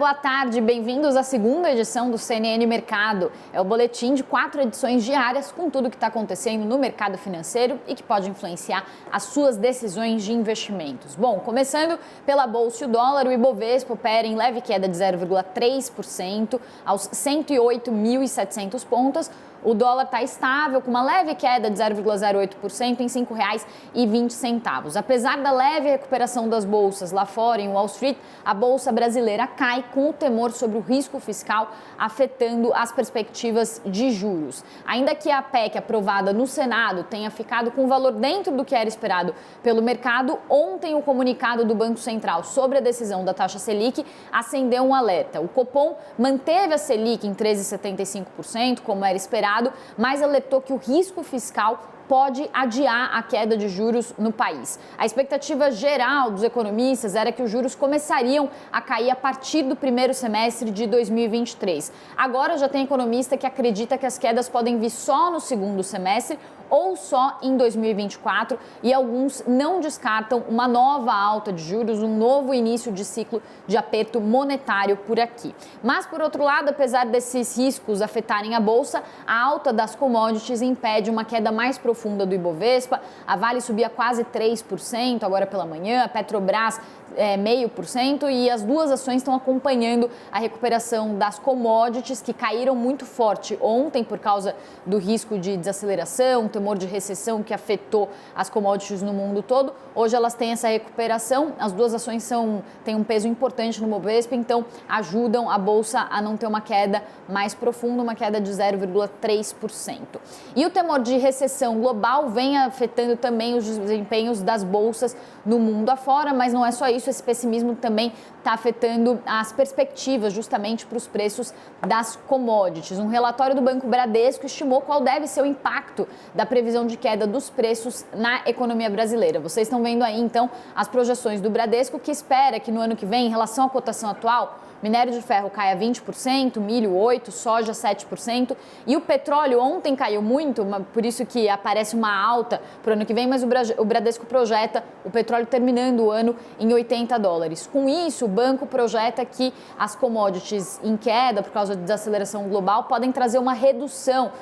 boa tarde. Bem-vindos à segunda edição do CNN Mercado. É o boletim de 4 edições diárias com tudo o que está acontecendo no mercado financeiro e que pode influenciar as suas decisões de investimentos. Bom, começando pela Bolsa e o dólar, o Ibovespa opera em leve queda de 0,3% aos 108.700 pontos. O dólar está estável, com uma leve queda de 0,08% em R$ 5,20. Apesar da leve recuperação das bolsas lá fora, em Wall Street, a bolsa brasileira cai com o temor sobre o risco fiscal afetando as perspectivas de juros. Ainda que a PEC aprovada no Senado tenha ficado com o valor dentro do que era esperado pelo mercado, ontem o comunicado do Banco Central sobre a decisão da taxa Selic acendeu um alerta. O Copom manteve a Selic em 13,75%, como era esperado, mas alertou que o risco fiscal pode adiar a queda de juros no país. A expectativa geral dos economistas era que os juros começariam a cair a partir do primeiro semestre de 2023. Agora já tem economista que acredita que as quedas podem vir só no segundo semestre ou só em 2024, e alguns não descartam uma nova alta de juros, um novo início de ciclo de aperto monetário por aqui. Mas, por outro lado, apesar desses riscos afetarem a bolsa, a alta das commodities impede uma queda mais profunda do Ibovespa. A Vale subia quase 3% agora pela manhã, a Petrobras 0,5%, e as duas ações estão acompanhando a recuperação das commodities, que caíram muito forte ontem por causa do risco de desaceleração, temor de recessão que afetou as commodities no mundo todo. Hoje elas têm essa recuperação, as duas ações têm um peso importante no Ibovespa, então ajudam a bolsa a não ter uma queda mais profunda, uma queda de 0,3%. E o temor de recessão global vem afetando também os desempenhos das bolsas no mundo afora, mas não é só isso. Esse pessimismo também está afetando as perspectivas justamente para os preços das commodities. Um relatório do Banco Bradesco estimou qual deve ser o impacto da previsão de queda dos preços na economia brasileira. Vocês estão vendo aí, então, as projeções do Bradesco, que espera que no ano que vem, em relação à cotação atual, minério de ferro caia 20%, milho 8%, soja 7%, e o petróleo ontem caiu muito, por isso que aparece uma alta para o ano que vem, mas o Bradesco projeta o petróleo terminando o ano em $80. Com isso, o banco projeta que as commodities em queda por causa da desaceleração global podem trazer uma redução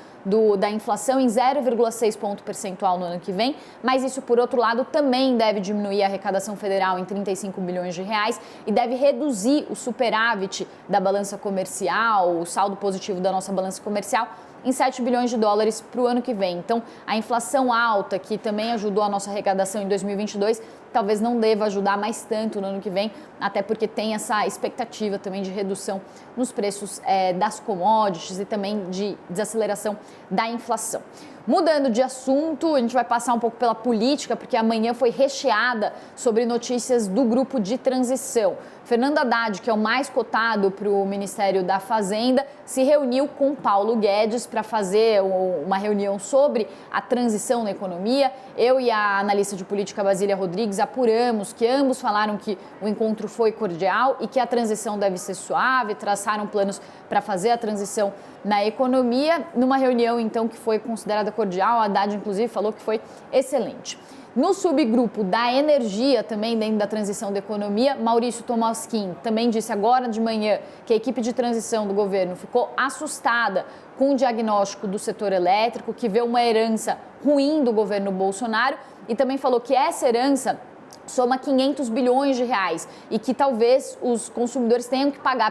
da inflação em 0,6 ponto percentual no ano que vem, mas isso, por outro lado, também deve diminuir a arrecadação federal em 35 bilhões de reais e deve reduzir o superávit da balança comercial, o saldo positivo da nossa balança comercial, em 7 bilhões de dólares para o ano que vem. Então, a inflação alta, que também ajudou a nossa arrecadação em 2022, talvez não deva ajudar mais tanto no ano que vem, até porque tem essa expectativa também de redução nos preços das commodities e também de desaceleração da inflação. Mudando de assunto, a gente vai passar um pouco pela política, porque amanhã foi recheada sobre notícias do grupo de transição. Fernando Haddad, que é o mais cotado para o Ministério da Fazenda, se reuniu com Paulo Guedes para fazer uma reunião sobre a transição na economia. Eu e a analista de política Basília Rodrigues apuramos que ambos falaram que o encontro foi cordial e que a transição deve ser suave, traçaram planos para fazer a transição na economia. Numa reunião, então, que foi considerada cordial, a Haddad, inclusive, falou que foi excelente. No subgrupo da energia, também dentro da transição da economia, Maurício Tolmasquim também disse agora de manhã que a equipe de transição do governo ficou assustada com o diagnóstico do setor elétrico, que vê uma herança ruim do governo Bolsonaro, e também falou que essa herança soma 500 bilhões de reais e que talvez os consumidores tenham que pagar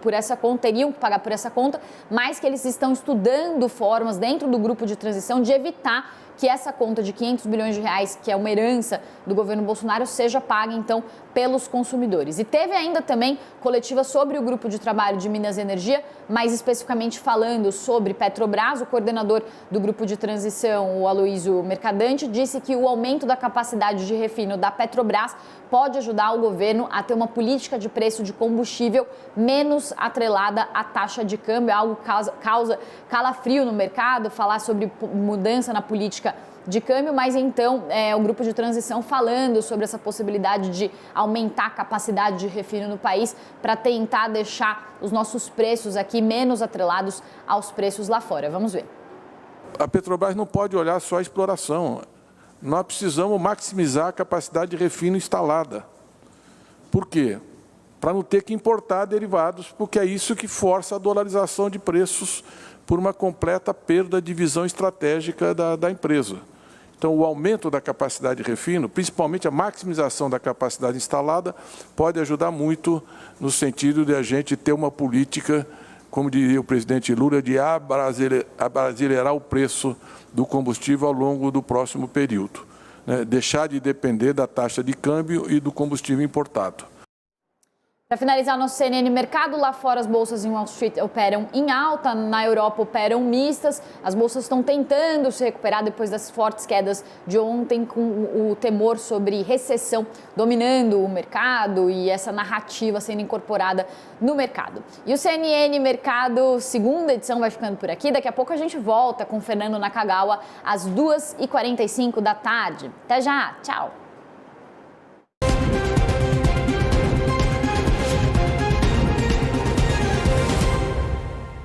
por essa conta, teriam que pagar por essa conta, mas que eles estão estudando formas dentro do grupo de transição de evitar que essa conta de 500 bilhões de reais, que é uma herança do governo Bolsonaro, seja paga, então, pelos consumidores. E teve ainda também coletiva sobre o grupo de trabalho de Minas e Energia, mais especificamente falando sobre Petrobras. O coordenador do grupo de transição, o Aloysio Mercadante, disse que o aumento da capacidade de refino da Petrobras pode ajudar o governo a ter uma política de preço de combustível menos atrelada à taxa de câmbio, algo que causa calafrio no mercado, falar sobre mudança na política de câmbio, mas então o grupo de transição falando sobre essa possibilidade de aumentar a capacidade de refino no país para tentar deixar os nossos preços aqui menos atrelados aos preços lá fora. Vamos ver. A Petrobras não pode olhar só a exploração. Nós precisamos maximizar a capacidade de refino instalada. Por quê? para não ter que importar derivados, porque é isso que força a dolarização de preços por uma completa perda de visão estratégica da empresa. Então, o aumento da capacidade de refino, principalmente a maximização da capacidade instalada, pode ajudar muito no sentido de a gente ter uma política, como diria o presidente Lula, de abrasileirar o preço do combustível ao longo do próximo período, né? Deixar de depender da taxa de câmbio e do combustível importado. Para finalizar nosso CNN Mercado, lá fora as bolsas em Wall Street operam em alta, na Europa operam mistas. As bolsas estão tentando se recuperar depois das fortes quedas de ontem, com o temor sobre recessão dominando o mercado e essa narrativa sendo incorporada no mercado. E o CNN Mercado, segunda edição, vai ficando por aqui. Daqui a pouco a gente volta com Fernando Nakagawa às 2h45 da tarde. Até já, tchau!